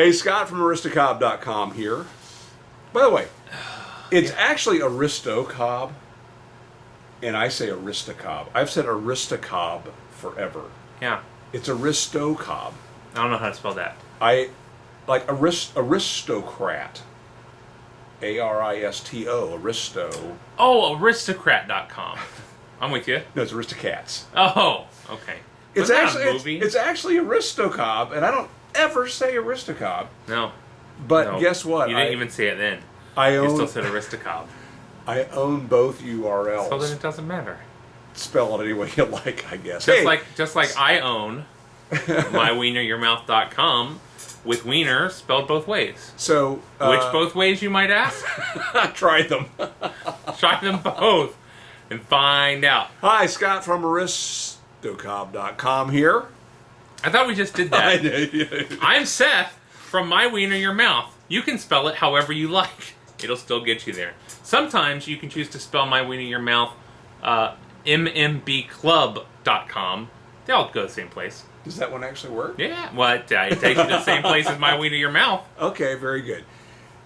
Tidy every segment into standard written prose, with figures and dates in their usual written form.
Hey, Scott from AristOcob.com here. By the way, it's actually AristOcob, and I say AristAcob. I've said AristAcob forever. Yeah. It's AristOcob. I don't know how to spell that. Aristocrat. Aristo, Aristo. Oh, aristocrat.com. I'm with you. No, it's Aristocats. Oh, okay. It's Wasn't that actually a movie? it's actually AristOcob, and I don't ever say AristOcob. No. But No. guess what? You didn't even say it then. I You own still said AristAcob. I own both URLs. So then it doesn't matter. Spell it any way you like, I guess. Just like I own mywieneryourmouth.com with wiener spelled both ways. So Which both ways, you might ask? try them. Try them both and find out. Hi, Scott from AristOcob.com here. I thought we just did that. I'm Seth from My Wiener Your Mouth. You can spell it however you like. It'll still get you there. Sometimes you can choose to spell My Wiener Your Mouth MMBClub.com. They all go to the same place. Does that one actually work? Yeah, well, it takes you to the same place as My Wiener Your Mouth. Okay, very good.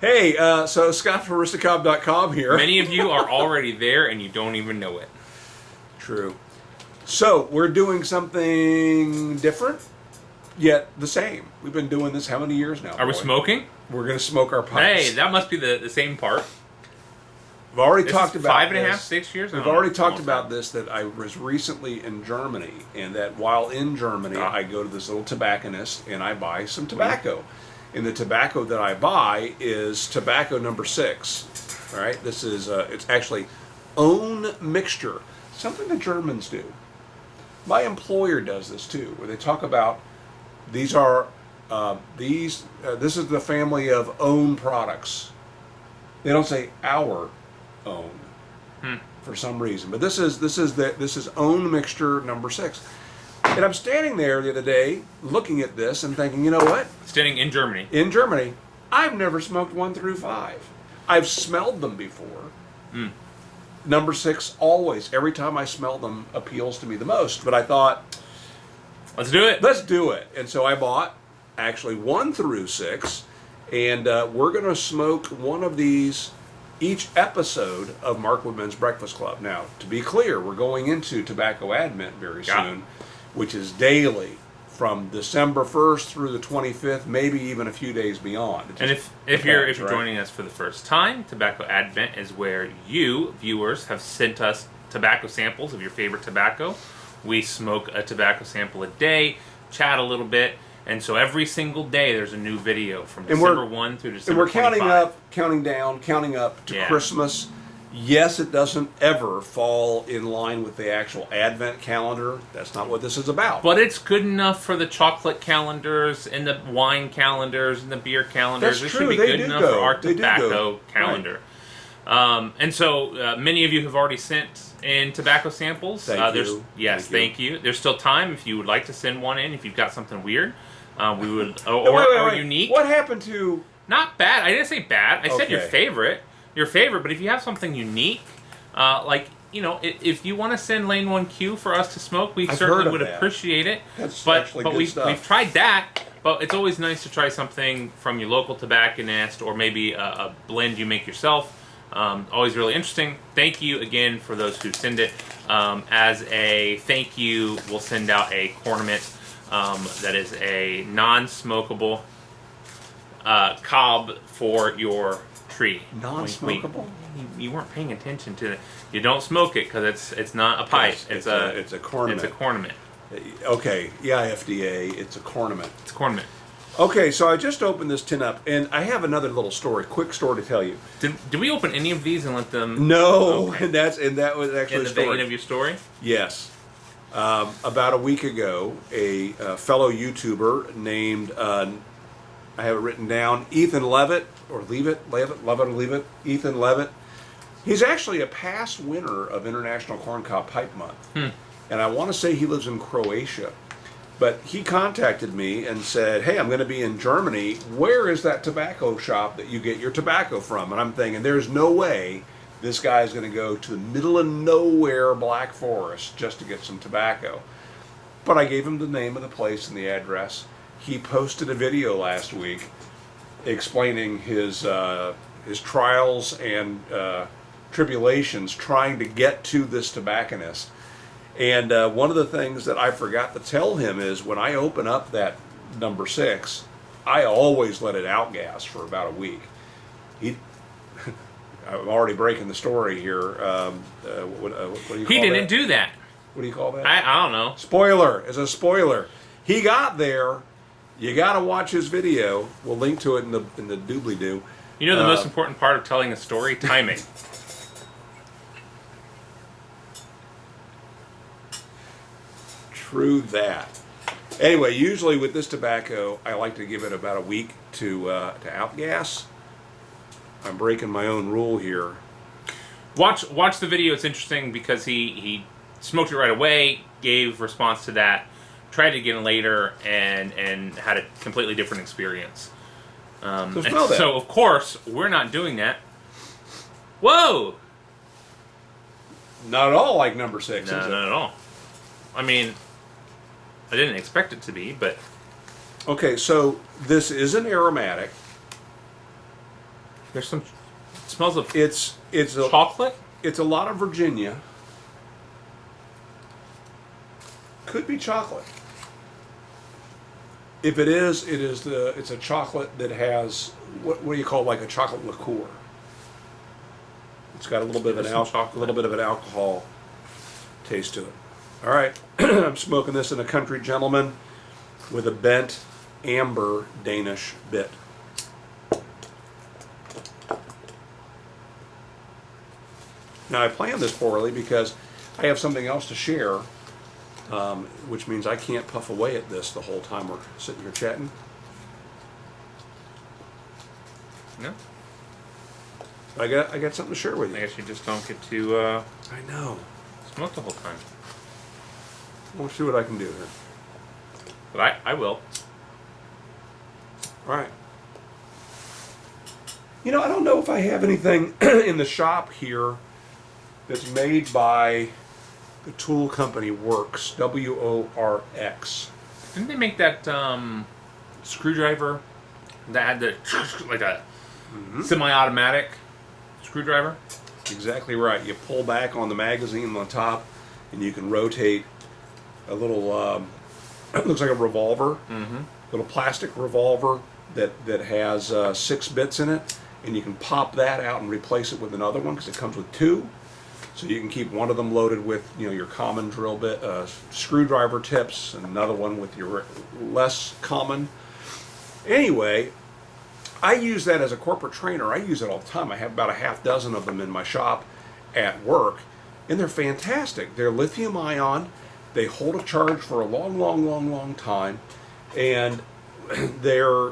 Hey, so Scott from AristOcob.com here. Many of you are already there and you don't even know it. True. So, we're doing something different, yet the same. We've been doing this how many years now? Are we smoking? We're going to smoke our pipes. Hey, that must be the same part. We've already This talked is about 5.5, 6 years? We've already talked about this, that I was recently in Germany, and that while in Germany, I go to this little tobacconist, and I buy some tobacco. And the tobacco that I buy is tobacco number 6. All right? This is, it's actually own mixture, something the Germans do. My employer does this too, where they talk about these are, this is the family of own products. They don't say our own for some reason, but this is own mixture number 6. And I'm standing there the other day looking at this and thinking, you know what? Standing in Germany. In Germany, I've never smoked 1 through 5. I've smelled them before. Number 6 always, every time I smell them, appeals to me the most. But I thought, Let's do it. let's do it. And so I bought actually 1 through 6, and we're going to smoke one of these each episode of Markwood Men's Breakfast Club. Now, to be clear, we're going into Tobacco Advent very soon, which is daily from December 1st through the 25th, maybe even a few days beyond. And if you're joining us for the first time, Tobacco Advent is where you, viewers, have sent us tobacco samples of your favorite tobacco. We smoke a tobacco sample a day, chat a little bit, and so every single day there's a new video from December 1 through December 25. And we're counting up, counting down, counting up to Christmas. Yes, it doesn't ever fall in line with the actual Advent calendar. That's not what this is about. But it's good enough for the chocolate calendars and the wine calendars and the beer calendars. That's it true. should be good enough for our tobacco calendar. Right. And so many of you have already sent in tobacco samples. Thank you. Yes, thank you. There's still time if you would like to send one in. If you've got something weird, we would or unique. What happened to? Not bad. I didn't say bad. I said your favorite. Your favorite. But if you have something unique, like if you want to send Lane 1Q for us to smoke, we certainly would appreciate it. That's but we've tried that. But it's always nice to try something from your local tobacconist, or maybe a blend you make yourself. Always really interesting. Thank you again for those who send it. As a thank you, we'll send out a cornament that is a non-smokable cob for your tree. Non-smokable? You weren't paying attention to it. You don't smoke it because it's not a pipe. It's a cornament. It's a cornament. Okay, FDA. It's a cornament. It's a cornament. Okay, so I just opened this tin up, and I have another little story, quick story to tell you. Did we open any of these and let them? No, okay. and that was actually in the vein of your story. Yes, about a week ago, a fellow YouTuber named I have it written down, Ethan Leavitt or Leavitt, Ethan Leavitt. He's actually a past winner of International Corncob Pipe Month, and I want to say he lives in Croatia. But he contacted me and said, hey, I'm going to be in Germany. Where is that tobacco shop that you get your tobacco from? And I'm thinking, there's no way this guy is going to go to the middle of nowhere Black Forest just to get some tobacco. But I gave him the name of the place and the address. He posted a video last week explaining his trials and tribulations trying to get to this tobacconist. And one of the things that I forgot to tell him is when I open up that number 6, I always let it outgas for about a week. I'm already breaking the story here. What do you call He didn't that? do that. What do you call that? I don't know. Spoiler. As a spoiler, he got there. You got to watch his video. We'll link to it in the doobly-doo. You know the most important part of telling a story? Timing. True that. Anyway, usually with this tobacco, I like to give it about a week to outgas. I'm breaking my own rule here. Watch the video. It's interesting because he smoked it right away, gave response to that, tried it again later, and had a completely different experience. So of course we're not doing that. Whoa! Not at all like number 6. No, is it? not at all. I mean, I didn't expect it to be, but Okay, so this is an aromatic. there's some. It smells of It's a chocolate. It's a lot of Virginia. Could be chocolate. If it is, it's a chocolate that has what do you call like a chocolate liqueur? It's got a little bit of an alcohol taste to it. All right, I'm smoking this in a Country Gentleman with a bent amber Danish bit. Now I planned this poorly because I have something else to share, which means I can't puff away at this the whole time we're sitting here chatting. No, I got something to share with I you. guess you just don't get to I know. smoke the whole time. We'll see what I can do here. But I will. All right. You know, I don't know if I have anything in the shop here that's made by the tool company Worx, W-O-R-X. Didn't they make that screwdriver that had the like a semi-automatic screwdriver? Exactly right. You pull back on the magazine on top, and you can rotate a little. It looks like a revolver, little plastic revolver that has 6 bits in it, and you can pop that out and replace it with another one because it comes with 2. So you can keep one of them loaded with your common drill bit, screwdriver tips, and another one with your less common. Anyway, I use that as a corporate trainer. I use it all the time. I have about a half dozen of them in my shop at work, and they're fantastic. They're lithium ion. They hold a charge for a long, long, long, long time, and they're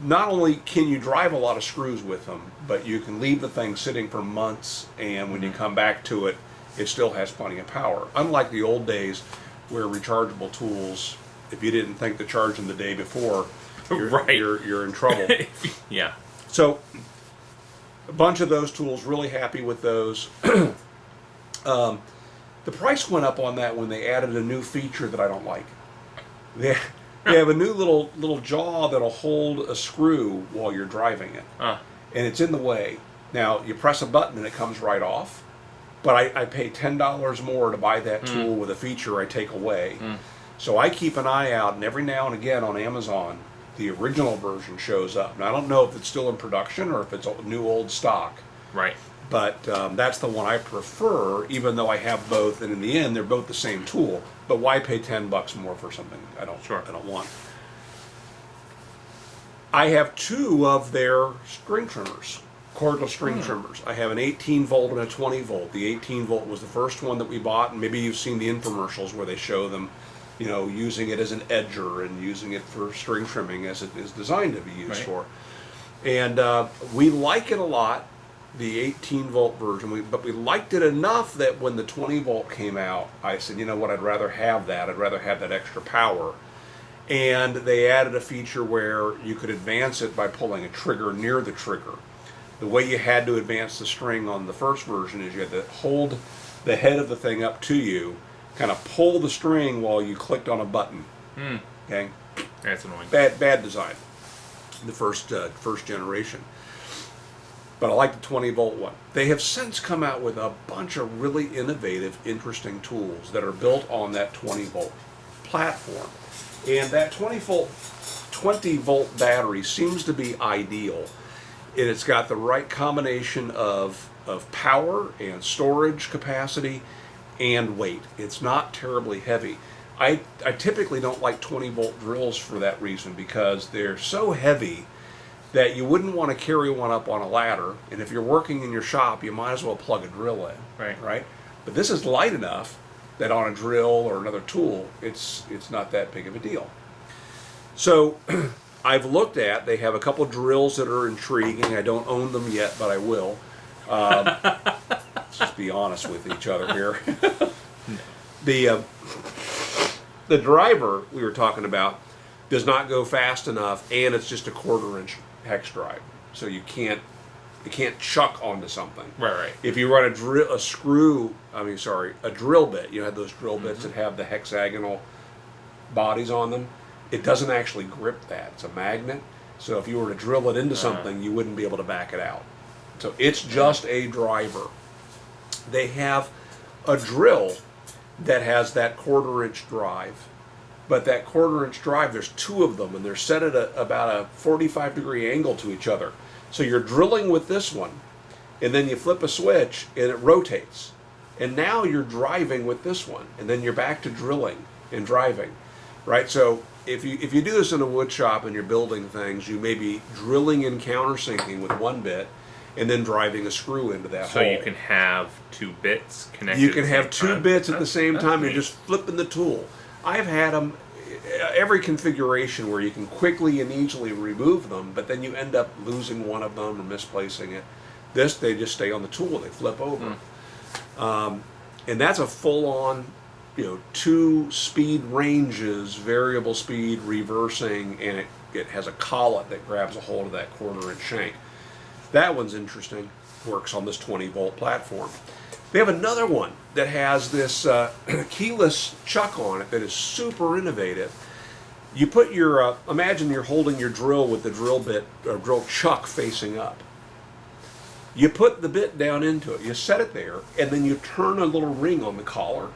not only can you drive a lot of screws with them, but you can leave the thing sitting for months, and when you come back to it, it still has plenty of power. Unlike the old days where rechargeable tools, if you didn't think to charge them the day before, you're in trouble. Yeah. So a bunch of those tools, really happy with those. The price went up on that when they added a new feature that I don't like. They have a new little jaw that'll hold a screw while you're driving it. And it's in the way. Now, you press a button and it comes right off. But I pay $10 more to buy that tool with a feature I take away. So I keep an eye out, and every now and again on Amazon, the original version shows up. Now, I don't know if it's still in production or if it's new old stock. Right. But that's the one I prefer, even though I have both, and in the end, they're both the same tool. But why pay $10 more for something I don't want? I have 2 of their string trimmers, cordless string trimmers. I have an 18 volt and a 20 volt. The 18 volt was the first one that we bought, and maybe you've seen the infomercials where they show them, using it as an edger and using it for string trimming as it is designed to be used for. And we like it a lot. The 18 volt version, but we liked it enough that when the 20 volt came out, I said, you know what, I'd rather have that. I'd rather have that extra power. And they added a feature where you could advance it by pulling a trigger near the trigger. The way you had to advance the string on the first version is you had to hold the head of the thing up to you, kind of pull the string while you clicked on a button. Okay? That's annoying. Bad design. the first generation. But I like the 20 volt one. They have since come out with a bunch of really innovative, interesting tools that are built on that 20 volt platform. And that 20 volt battery seems to be ideal. And it's got the right combination of power and storage capacity and weight. It's not terribly heavy. I typically don't like 20 volt drills for that reason, because they're so heavy that you wouldn't want to carry one up on a ladder, and if you're working in your shop, you might as well plug a drill in, right? But this is light enough that on a drill or another tool, it's not that big of a deal. So I've looked at, they have a couple drills that are intriguing. I don't own them yet, but I will. Let's just be honest with each other here. The driver we were talking about does not go fast enough, and it's just a 1/4 inch hex drive, so it can't chuck onto something. Right. If you run a drill bit, you have those drill bits that have the hexagonal bodies on them. It doesn't actually grip that. It's a magnet, so if you were to drill it into something, you wouldn't be able to back it out. So it's just a driver. They have a drill that has that 1/4 inch drive. But that 1/4 inch drive, there's two of them, and they're set at about a 45-degree angle to each other. So you're drilling with this one, and then you flip a switch, and it rotates. And now you're driving with this one, and then you're back to drilling and driving, right? So if you do this in a wood shop and you're building things, you may be drilling and countersinking with one bit, and then driving a screw into that hole. So you can have two bits connected. You can have two bits at the same time. You're just flipping the tool. I've had them every configuration where you can quickly and easily remove them, but then you end up losing one of them or misplacing it. This, they just stay on the tool. They flip over. And that's a full-on, 2 speed ranges, variable speed, reversing, and it has a collet that grabs a hold of that 1/4 inch shank. That one's interesting. Works on this 20 volt platform. They have another one that has this keyless chuck on it that is super innovative. You put your, imagine you're holding your drill with the drill bit or drill chuck facing up. You put the bit down into it, you set it there, and then you turn a little ring on the collar,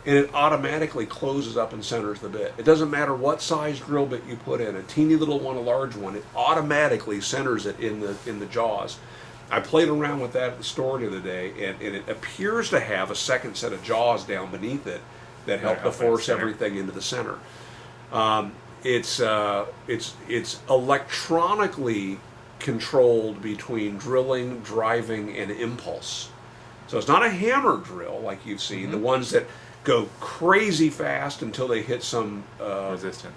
and it automatically closes up and centers the bit. It doesn't matter what size drill bit you put in, a teeny little one, a large one, it automatically centers it in the jaws. I played around with that at the store the other day, and it appears to have a second set of jaws down beneath it that help to force everything into the center. It's electronically controlled between drilling, driving, and impulse. So it's not a hammer drill like you've seen, the ones that go crazy fast until they hit some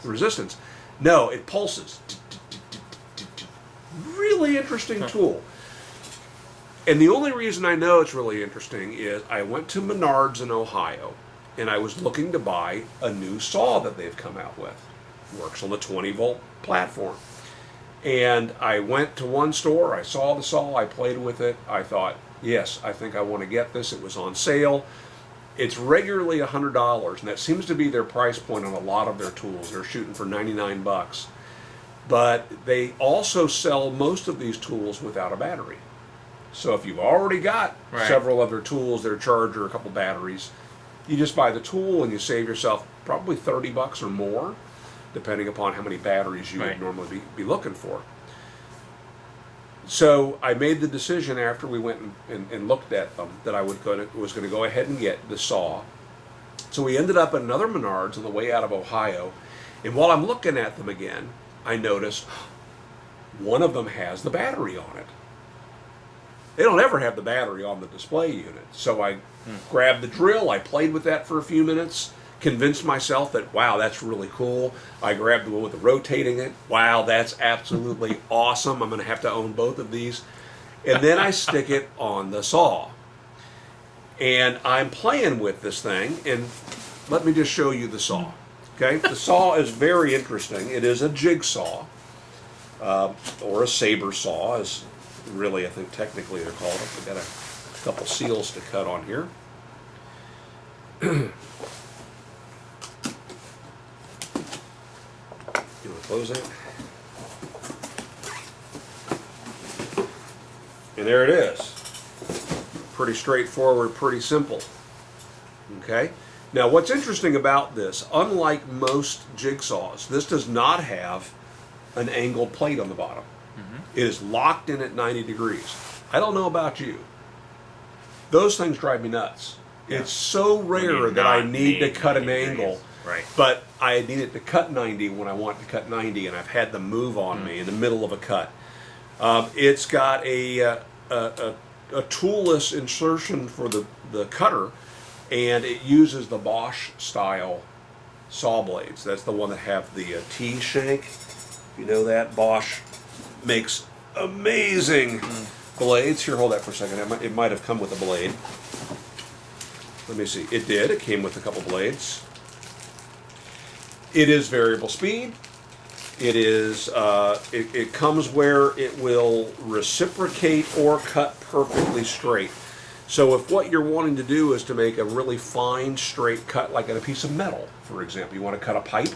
resistance. No, it pulses. Really interesting tool. And the only reason I know it's really interesting is I went to Menards in Ohio, and I was looking to buy a new saw that they've come out with. Works on the 20 volt platform. And I went to one store, I saw the saw, I played with it, I thought, yes, I think I want to get this. It was on sale. It's regularly $100, and that seems to be their price point on a lot of their tools. They're shooting for 99 bucks. But they also sell most of these tools without a battery. So if you've already got several other tools, their charger, a couple batteries, you just buy the tool and you save yourself probably 30 bucks or more, depending upon how many batteries you would normally be looking for. So I made the decision after we went and looked at them that I was going to go ahead and get the saw. So we ended up at another Menards on the way out of Ohio, and while I'm looking at them again, I noticed one of them has the battery on it. They don't ever have the battery on the display unit. So I grabbed the drill, I played with that for a few minutes, convinced myself that, wow, that's really cool. I grabbed the one with the rotating it. Wow, that's absolutely awesome. I'm going to have to own both of these. And then I stick it on the saw. And I'm playing with this thing, and let me just show you the saw. Okay, the saw is very interesting. It is a jigsaw, or a saber saw, as really I think technically they're called. I've got a couple seals to cut on here. You want to close that? And there it is. Pretty straightforward, pretty simple. Okay? Now what's interesting about this, unlike most jigsaws, this does not have an angled plate on the bottom. It is locked in at 90 degrees. I don't know about you. Those things drive me nuts. Yeah. It's so rare that I need to cut an angle, right? But I need it to cut 90 when I want to cut 90, and I've had them move on me in the middle of a cut. It's got a toolless insertion for the cutter, and it uses the Bosch style saw blades. That's the one that have the T shank. You know that Bosch makes amazing blades. Here, hold that for a second. It might have come with a blade. Let me see. It did. It came with a couple blades. It is variable speed. It is. It comes where it will reciprocate or cut perfectly straight. So if what you're wanting to do is to make a really fine straight cut, like in a piece of metal, for example, you want to cut a pipe,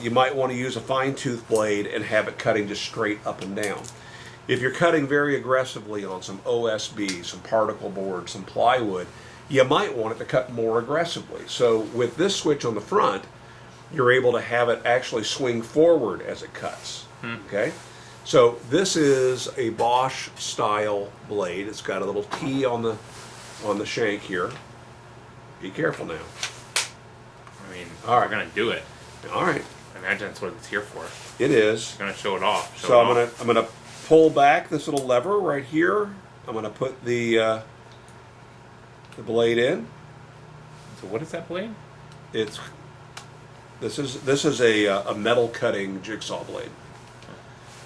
you might want to use a fine tooth blade and have it cutting just straight up and down. If you're cutting very aggressively on some OSB, some particle board, some plywood, you might want it to cut more aggressively. So with this switch on the front, you're able to have it actually swing forward as it cuts. Okay? So this is a Bosch style blade. It's got a little T on the shank here. Be careful now. I mean, all right, we're gonna do it. All right. I imagine that's what it's here for. It is. We're gonna show it off. So I'm gonna pull back this little lever right here. I'm gonna put the blade in. So what is that blade? This is a metal cutting jigsaw blade.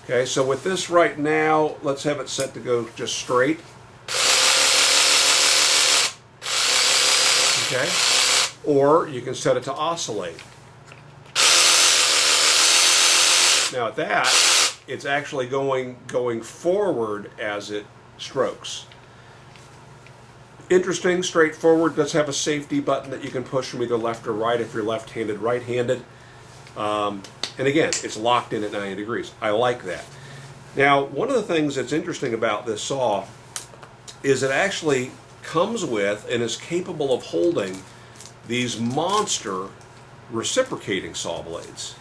Okay, so with this right now, let's have it set to go just straight. Okay, or you can set it to oscillate. Now at that, it's actually going forward as it strokes. Interesting, straightforward. Does have a safety button that you can push from either left or right if you're left-handed, right-handed. And again, it's locked in at 90 degrees. I like that. Now, one of the things that's interesting about this saw is it actually comes with and is capable of holding these monster reciprocating saw blades.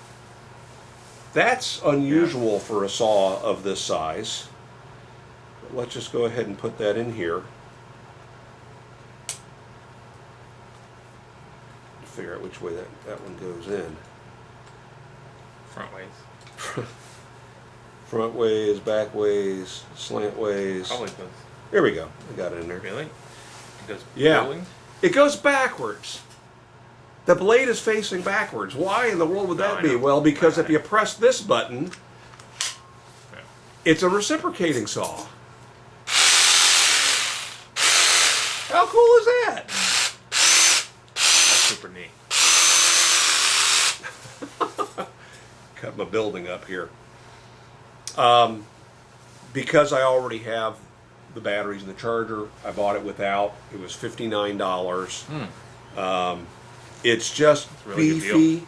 That's unusual for a saw of this size. Let's just go ahead and put that in here. Figure out which way that one goes in. Front ways. Front ways, back ways, slant ways. Probably both. There we go. I got it in there. Really? It goes yeah. It goes backwards. The blade is facing backwards. Why in the world would that be? Well, because if you press this button, it's a reciprocating saw. How cool is that? That's super neat. Cut my building up here. Because I already have the batteries and the charger, I bought it without. It was $59. It's just really beefy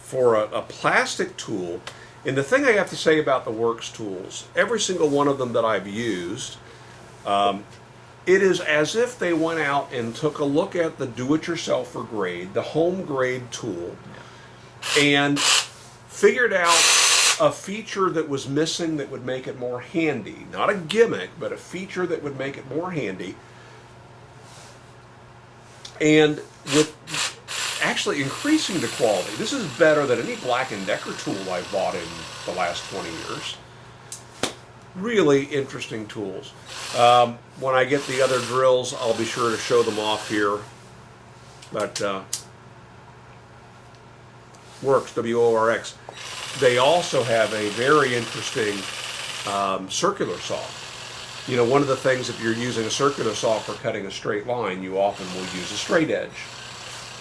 for a plastic tool. And the thing I have to say about the Worx tools, every single one of them that I've used, it is as if they went out and took a look at the do-it-yourselfer grade, the home grade tool, and figured out a feature that was missing that would make it more handy. Not a gimmick, but a feature that would make it more handy. And with actually increasing the quality. This is better than any Black & Decker tool I've bought in the last 20 years. Really interesting tools. When I get the other drills, I'll be sure to show them off here. But Worx, W-O-R-X. They also have a very interesting circular saw. You know, one of the things, if you're using a circular saw for cutting a straight line, you often will use a straight edge.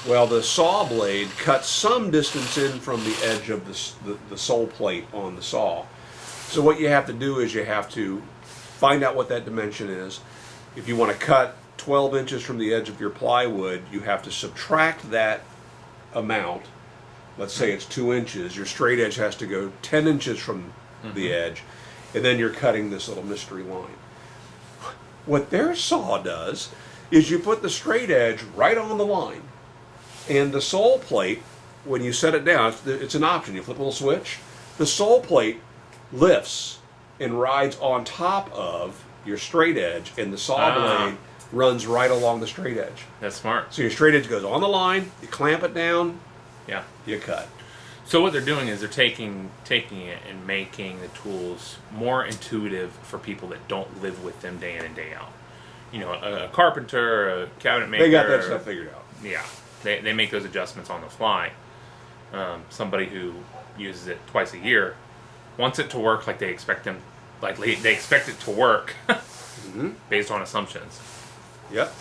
Well, the saw blade cuts some distance in from the edge of the sole plate on the saw. So what you have to do is you have to find out what that dimension is. If you want to cut 12 inches from the edge of your plywood, you have to subtract that amount. Let's say it's 2 inches. Your straight edge has to go 10 inches from the edge, and then you're cutting this little mystery line. What their saw does is you put the straight edge right on the line, and the sole plate, when you set it down, it's an option. You flip a little switch. The sole plate lifts and rides on top of your straight edge, and the saw blade runs right along the straight edge. That's smart. So your straight edge goes on the line, you clamp it down, Yeah. you cut. So what they're doing is they're taking it and making the tools more intuitive for people that don't live with them day in and day out. You know, a carpenter, a cabinet maker. They got that stuff figured out. Yeah, they make those adjustments on the fly. Somebody who uses it twice a year wants it to work like they expect they expect it to work based on assumptions. Yep.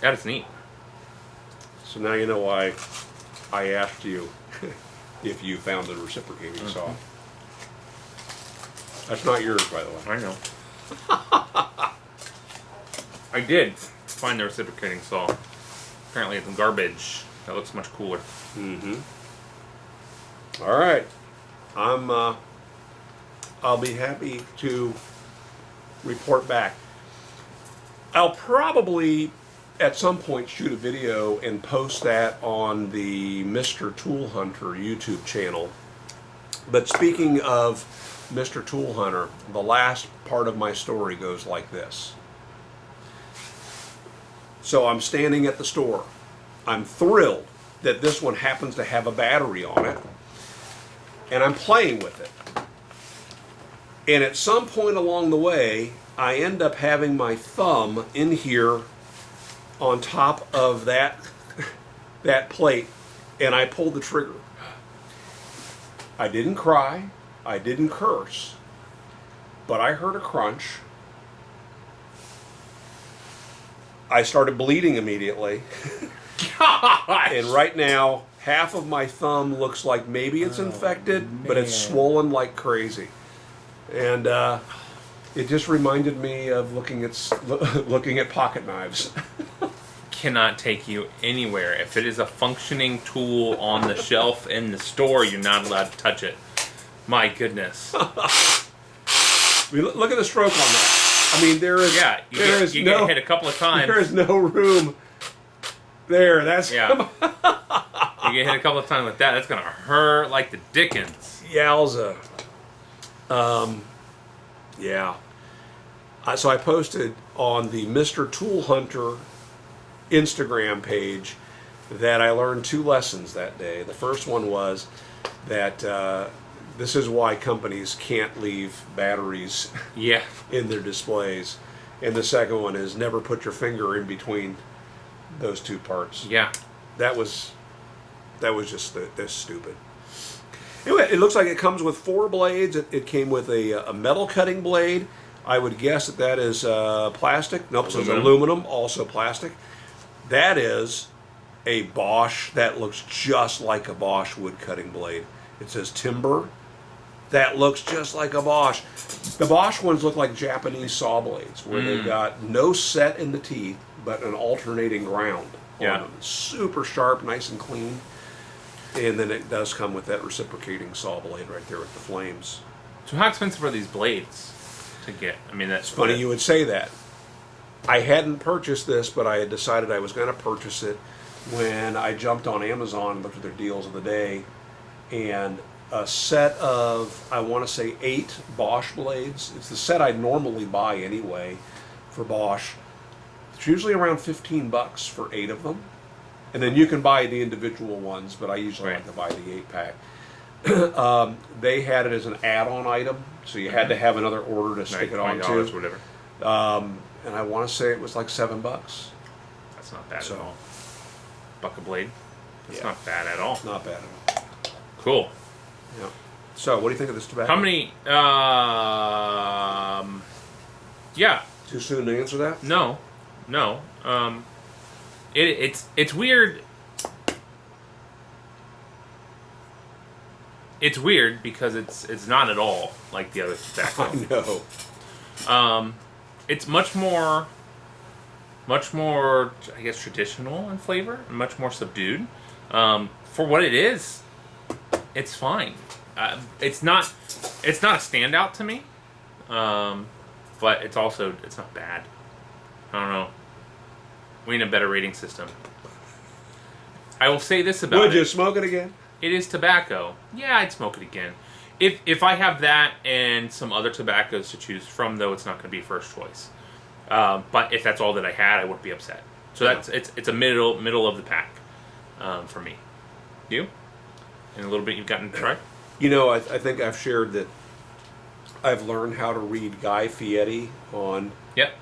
That is neat. So now you know why I asked you if you found the reciprocating saw. That's not yours, by the way. I know. I did find the reciprocating saw. Apparently it's garbage. That looks much cooler. All right. I'll be happy to report back. I'll probably at some point shoot a video and post that on the Mr. Tool Hunter YouTube channel. But speaking of Mr. Tool Hunter, the last part of my story goes like this. So I'm standing at the store. I'm thrilled that this one happens to have a battery on it. And I'm playing with it. And at some point along the way, I end up having my thumb in here on top of that plate, and I pulled the trigger. I didn't cry, I didn't curse, but I heard a crunch. I started bleeding immediately. Gosh! And right now, half of my thumb looks like maybe it's infected, but it's swollen like crazy. And it just reminded me of looking at pocket knives. Cannot take you anywhere. If it is a functioning tool on the shelf in the store, you're not allowed to touch it. My goodness. Look at the stroke on that. I mean, there is you get hit a couple of times. There is no room. There, that's You get hit a couple of times with that, that's gonna hurt like the dickens. Yowza. Yeah. So I posted on the Mr. Tool Hunter Instagram page that I learned 2 lessons that day. The first one was that this is why companies can't leave batteries in their displays. And the second one is never put your finger in between those 2 parts. Yeah. That was just this stupid. Anyway, it looks like it comes with 4 blades. It came with a metal cutting blade. I would guess that is plastic. Nope, so it's aluminum, also plastic. That is a Bosch. That looks just like a Bosch wood cutting blade. It says timber. That looks just like a Bosch. The Bosch ones look like Japanese saw blades, where they've got no set in the teeth, but an alternating ground on them. Super sharp, nice and clean. And then it does come with that reciprocating saw blade right there with the flames. So how expensive are these blades to get? I mean, that's funny you would say that. I hadn't purchased this, but I had decided I was going to purchase it when I jumped on Amazon and looked at their deals of the day. And a set of, I want to say, 8 Bosch blades. It's the set I'd normally buy anyway for Bosch. It's usually around $15 for 8 of them. And then you can buy the individual ones, but I usually like to buy the 8-pack. They had it as an add-on item, so you had to have another order to stick it on to. Whatever. And I want to say it was like $7. That's not bad at all. Buck a blade. That's not bad at all. Not bad at all. Cool. Yeah. So, what do you think of this tobacco? How many? Yeah. Too soon to answer that? No. It's weird. It's weird because it's not at all like the other tobacco. I know. It's much more, I guess, traditional in flavor, and much more subdued. For what it is, it's fine. It's not a standout to me. but it's not bad. I don't know. We need a better rating system. I will say this about Would you it. smoke it again? It is tobacco. Yeah, I'd smoke it again. If I have that and some other tobaccos to choose from, though, it's not going to be first choice. But if that's all that I had, I wouldn't be upset. So it's a middle of the pack for me. You? In a little bit, you've gotten to try? You know, I think I've shared that I've learned how to read Guy Fieri on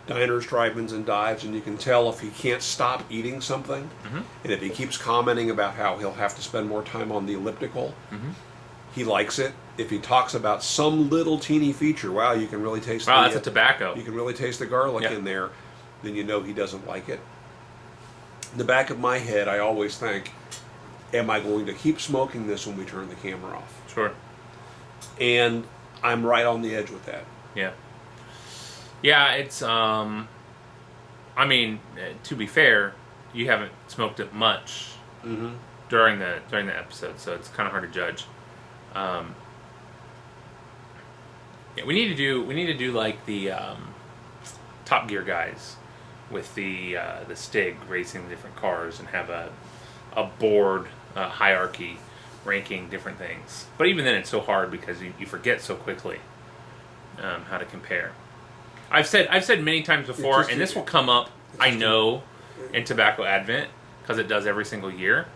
diners, drive-ins, and dives, and you can tell if he can't stop eating something, and if he keeps commenting about how he'll have to spend more time on the elliptical, he likes it. If he talks about some little teeny feature, wow, you can really taste that's a tobacco. You can really taste the garlic in there, then you know he doesn't like it. In the back of my head, I always think, am I going to keep smoking this when we turn the camera off? Sure. And I'm right on the edge with that. Yeah. Yeah, it's, I mean, to be fair, you haven't smoked it much during the episode, so it's kind of hard to judge. Yeah, we need to do like the Top Gear guys with the Stig racing the different cars and have a board hierarchy ranking different things. But even then, it's so hard because you forget so quickly how to compare. I've said many times before, and this will come up, I know, in Tobacco Advent, because it does every single year.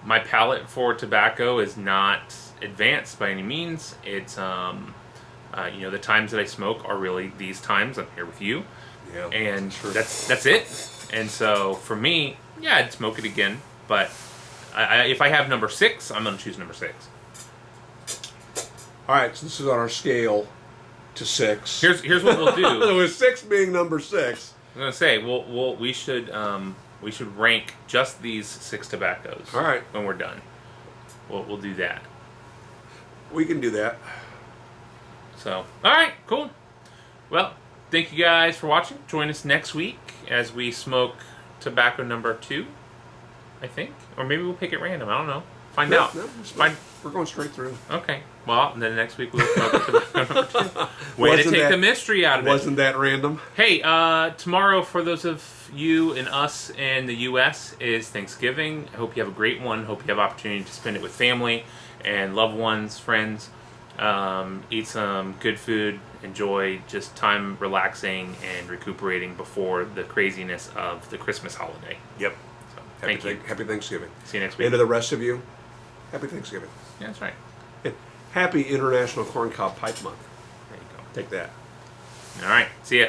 My palate for tobacco is not advanced by any means. It's the times that I smoke are really these times. I'm here with you, and that's it. And so for me, yeah, I'd smoke it again. But if I have number 6, I'm going to choose number 6. All right, so this is on our scale to 6. Here's what we'll do. With 6 being number 6. I'm going to say we should rank just these 6 tobaccos. All right. When we're done, we'll do that. We can do that. So, all right, cool. Well, thank you guys for watching. Join us next week as we smoke tobacco number 2, I think, or maybe we'll pick it random. I don't know. Find out. No, we're going straight through. Okay. Well, then next week we'll smoke tobacco number 2. Way to take the mystery out of it. Wasn't that random? Hey, tomorrow for those of you and us in the U.S. is Thanksgiving. I hope you have a great one. Hope you have opportunity to spend it with family and loved ones, friends. Eat some good food. Enjoy just time relaxing and recuperating before the craziness of the Christmas holiday. Yep. So, Thank you. Happy Thanksgiving. See you next week. And to the rest of you, happy Thanksgiving. Yeah, that's right. And happy International Corncob Pipe Month. There you go. Take that. All right. See ya.